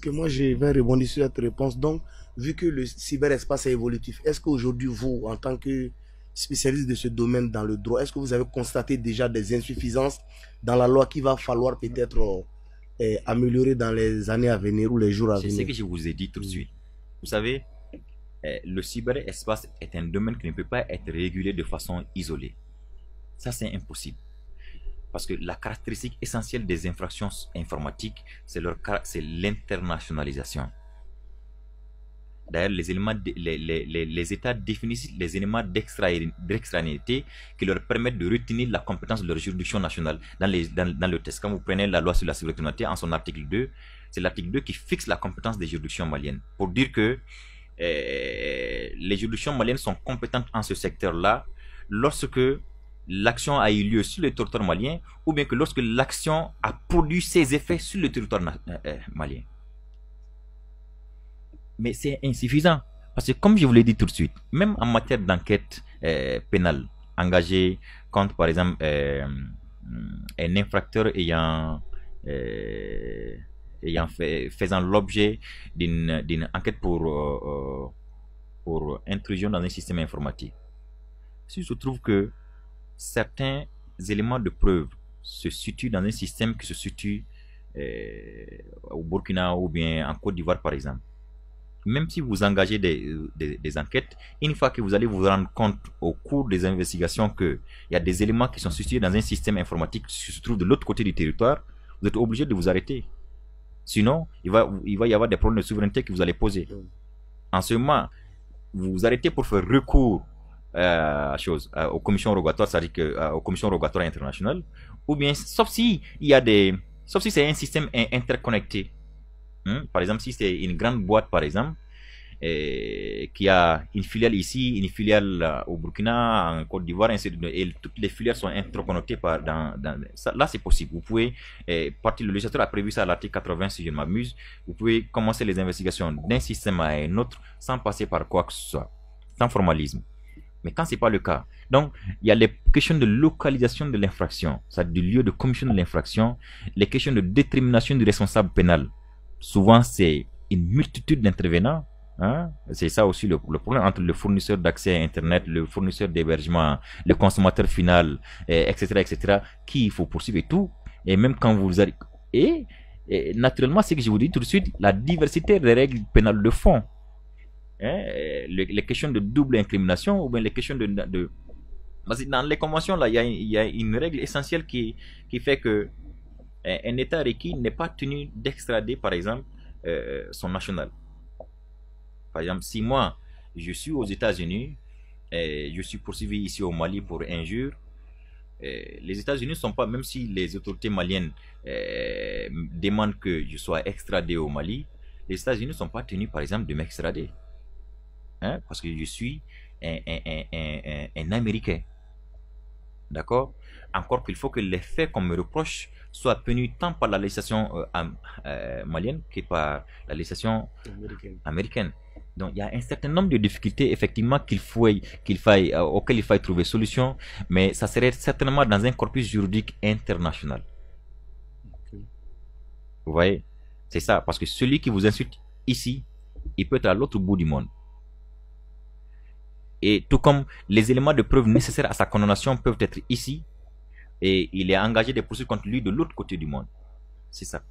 Ok, moi je vais rebondir sur cette réponse. Donc, vu que le cyberespace est évolutif, est-ce qu'aujourd'hui, vous, en tant que spécialiste de ce domaine dans le droit, est-ce que vous avez constaté déjà des insuffisances dans la loi qu'il va falloir peut-être améliorer dans les années à venir ou les jours à C'est ce venir? que je vous ai dit tout de suite. Vous savez, le cyberespace est un domaine qui ne peut pas être régulé de façon isolée. Ça, c'est impossible. Parce que la caractéristique essentielle des infractions informatiques, c'est l'internationalisation. D'ailleurs, les États définissent les éléments d'extranéité qui leur permettent de retenir la compétence de leur juridiction nationale dans le texte. Quand vous prenez la loi sur la cybercriminalité, en son article 2, c'est l'article 2 qui fixe la compétence des juridictions maliennes. Pour dire que les juridictions maliennes sont compétentes en ce secteur-là lorsque l'action a eu lieu sur le territoire malien ou bien que lorsque l'action a produit ses effets sur le territoire malien. Mais c'est insuffisant. Parce que comme je vous l'ai dit tout de suite, même en matière d'enquête pénale engagée contre, par exemple, un infracteur faisant l'objet d'une enquête pour intrusion dans un système informatique. Si je trouve que certains éléments de preuve se situent dans un système qui se situe au Burkina ou bien en Côte d'Ivoire, par exemple, même si vous engagez des enquêtes, une fois que vous allez vous rendre compte au cours des investigations qu'il y a des éléments qui sont situés dans un système informatique qui se trouve de l'autre côté du territoire, vous êtes obligé de vous arrêter. Sinon, il va y avoir des problèmes de souveraineté que vous allez poser. En ce moment, vous vous arrêtez pour faire recours aux commissions rogatoires, c'est-à-dire aux commissions rogatoires internationales, ou bien, sauf si c'est un système interconnecté. Par exemple, si c'est une grande boîte, par exemple, qui a une filiale ici, une filiale au Burkina, en Côte d'Ivoire, et toutes les filiales sont interconnectées là, c'est possible. Vous pouvez, le législateur a prévu ça à l'article 80, si je ne m'abuse, vous pouvez commencer les investigations d'un système à un autre sans passer par quoi que ce soit, sans formalisme. Mais quand ce n'est pas le cas, donc il y a les questions de localisation de l'infraction, c'est-à-dire du lieu de commission de l'infraction, les questions de détermination du responsable pénal. Souvent, c'est une multitude d'intervenants. C'est ça aussi le problème entre le fournisseur d'accès à Internet, le fournisseur d'hébergement, le consommateur final, etc., etc., qui il faut poursuivre et tout. Et même quand vous arrivez... Et naturellement, c'est que je vous dis tout de suite, la diversité des règles pénales de fond. Les questions de double incrimination ou bien les questions Parce que dans les conventions, là, il y a une règle essentielle qui fait que un État requis n'est pas tenu d'extrader, par exemple, son national. Par exemple, si moi, je suis aux États-Unis, je suis poursuivi ici au Mali pour injure, les États-Unis ne sont pas, même si les autorités maliennes demandent que je sois extradé au Mali, les États-Unis ne sont pas tenus, par exemple, de m'extrader. Parce que je suis un Américain. D'accord? Encore qu'il faut que les faits qu'on me reproche soient punis tant par la législation malienne que par la législation américaine. Donc il y a un certain nombre de difficultés effectivement auxquelles il faille trouver solution, mais ça serait certainement dans un corpus juridique international. Vous voyez? C'est ça, parce que celui qui vous insulte ici, il peut être à l'autre bout du monde. Et tout comme les éléments de preuve nécessaires à sa condamnation peuvent être ici, et il est engagé des poursuites contre lui de l'autre côté du monde. C'est ça.